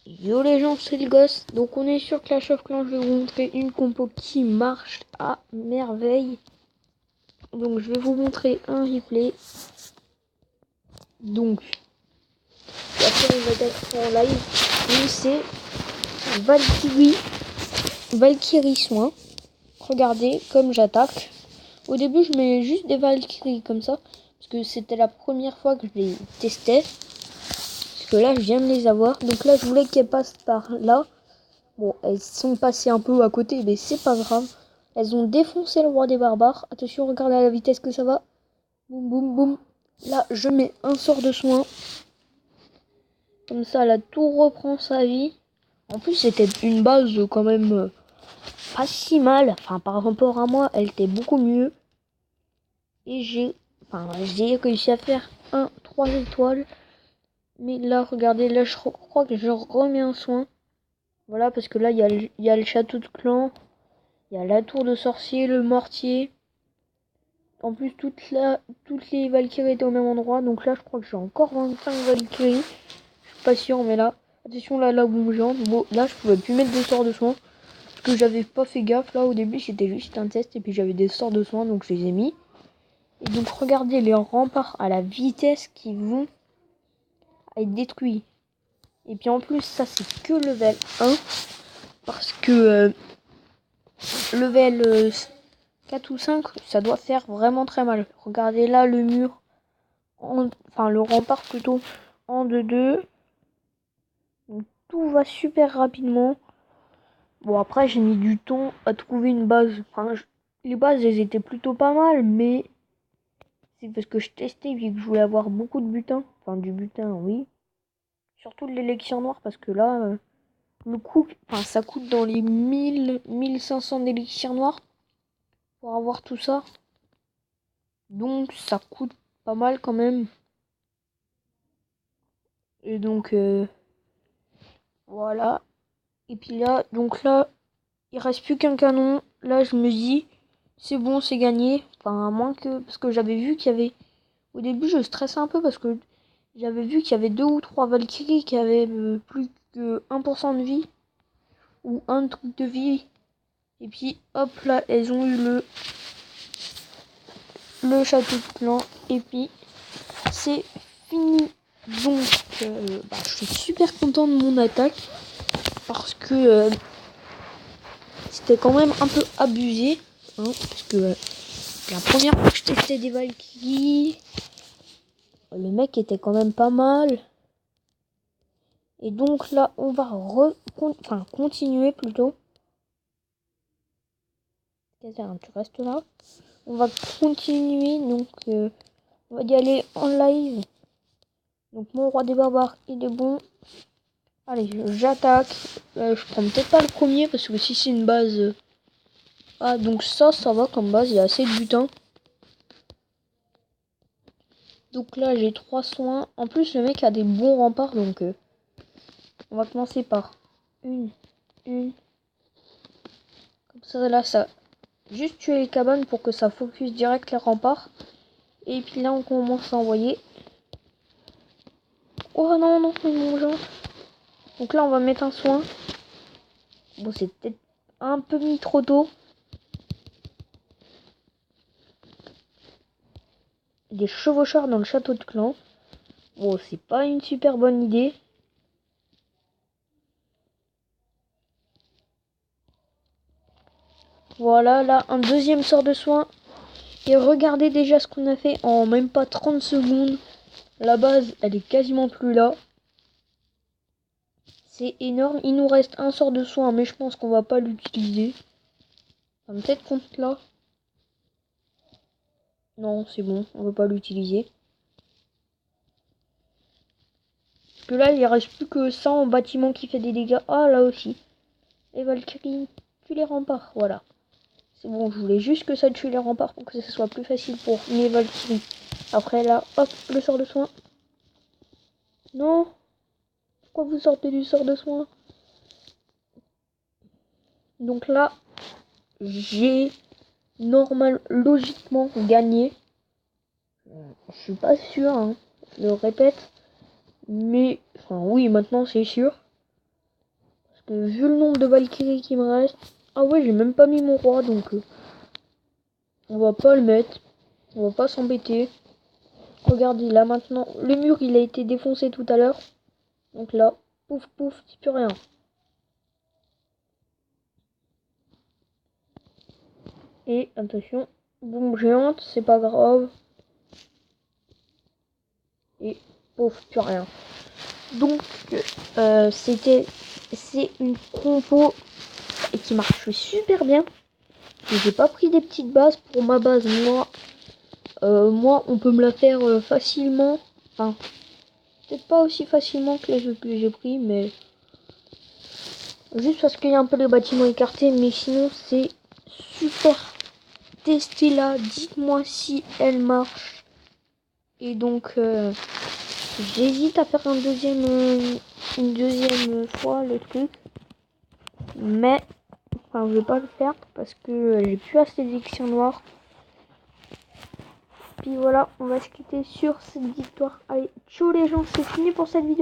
Yo les gens, c'est le gosse. Donc on est sur Clash of Clans. Je vais vous montrer une compo qui marche à merveille. Donc je vais vous montrer un replay. Donc après on va être en live. Donc c'est Valkyrie soin. Regardez comme j'attaque. Au début je mets juste des Valkyries comme ça. Parce que c'était la première fois que je les testais. Parce que là je viens de les avoir. Donc là je voulais qu'elles passent par là. Bon, elles sont passées un peu à côté, mais c'est pas grave. Elles ont défoncé le roi des barbares. Attention, regardez à la vitesse que ça va. Boum, boum, boum. Là, je mets un sort de soin. Comme ça, là, tout reprend sa vie. En plus, c'était une base quand même pas si mal. Enfin, par rapport à moi, elle était beaucoup mieux. Et j'ai réussi à faire 3 étoiles. Mais là, regardez, là, je crois que je remets un soin. Voilà, parce que là, il y a le château de clan. Il y a la tour de sorcier, le mortier. En plus, toutes les Valkyries étaient au même endroit. Donc là, je crois que j'ai encore 25 Valkyries. Je suis pas sûr, mais là, attention, là où je rentre. Bon, là, je pouvais plus mettre de sorts de soin. Parce que j'avais pas fait gaffe. Là, au début, c'était juste un test. Et puis, j'avais des sorts de soin. Donc, je les ai mis. Et donc, regardez les remparts à la vitesse qui vont être détruits. Et puis, en plus, ça, c'est que level 1. Parce que level 4 ou 5, ça doit faire vraiment très mal. Regardez là le mur, enfin le rempart plutôt, en 2-2. Donc, tout va super rapidement. Bon, après j'ai mis du temps à trouver une base. Enfin, les bases elles étaient plutôt pas mal, mais c'est parce que je testais vu que je voulais avoir beaucoup de butin. Enfin du butin, oui. Surtout de l'élixir noir parce que là, le coup, enfin ça coûte dans les 1500 d'élixir noir pour avoir tout ça. Donc ça coûte pas mal quand même. Et donc voilà. Et puis là, donc là, il reste plus qu'un canon. Là, je me dis, c'est bon, c'est gagné. Enfin, à moins que... Parce que j'avais vu qu'il y avait... Au début, je stressais un peu parce que j'avais vu qu'il y avait 2 ou 3 Valkyries qui avaient plus que 1% de vie. Ou un truc de vie. Et puis, hop là, elles ont eu le château de clan. Et puis, c'est fini. Donc, je suis super content de mon attaque. Parce que c'était quand même un peu abusé. Hein, parce que la première fois que je testais des Valkyries, le mec était quand même pas mal. Et donc là, on va continuer plutôt. Tu restes là. On va continuer, donc on va y aller en live. Donc mon roi des barbares, il est bon. Allez, j'attaque. Je prends peut-être pas le premier parce que si c'est une base... Ah, donc ça va comme base, il y a assez de butin. Donc là, j'ai 3 soins. En plus, le mec a des bons remparts, donc on va commencer par une. Comme ça, là, ça... Juste tuer les cabanes pour que ça focus direct les remparts. Et puis là, on commence à envoyer. Oh non, non, mon genre. Donc là, on va mettre un soin. Bon, c'est peut-être un peu mis trop tôt. Des chevaucheurs dans le château de clan. Bon, c'est pas une super bonne idée. Voilà, là, un deuxième sort de soin. Et regardez déjà ce qu'on a fait en même pas 30 secondes. La base, elle est quasiment plus là. C'est énorme. Il nous reste un sort de soin, mais je pense qu'on va pas l'utiliser. Enfin, peut-être contre là. Non, c'est bon, on va pas l'utiliser. Parce que là, il reste plus que ça en bâtiment qui fait des dégâts. Ah, là aussi. Et Valkyrie, tue les remparts, voilà. C'est bon, je voulais juste que ça tue les remparts pour que ce soit plus facile pour mes Valkyries. Après là, hop, le sort de soin. Non. Pourquoi vous sortez du sort de soin? Donc là, j'ai logiquement gagné. Je suis pas sûr, hein. Je le répète. Mais, enfin oui, maintenant c'est sûr. Vu le nombre de Valkyries qui me reste. Ah ouais, j'ai même pas mis mon roi, donc on va pas le mettre. On va pas s'embêter. Regardez, là maintenant, le mur il a été défoncé tout à l'heure. Donc là, pouf pouf, c'est plus rien. Et attention, bombe géante, c'est pas grave. Et pouf, plus rien. Donc c'est une compo qui marche super bien. J'ai pas pris des petites bases pour ma base. Moi on peut me la faire facilement. Enfin, peut-être pas aussi facilement que les jeux que j'ai pris, mais juste parce qu'il y a un peu les bâtiments écartés. Mais sinon c'est super. Testez-la, dites-moi si elle marche. Et donc j'hésite à faire une deuxième fois le truc. Mais enfin, je vais pas le faire parce que j'ai plus assez d'élections noires. Puis voilà, on va se quitter sur cette victoire. Allez, ciao les gens, c'est fini pour cette vidéo.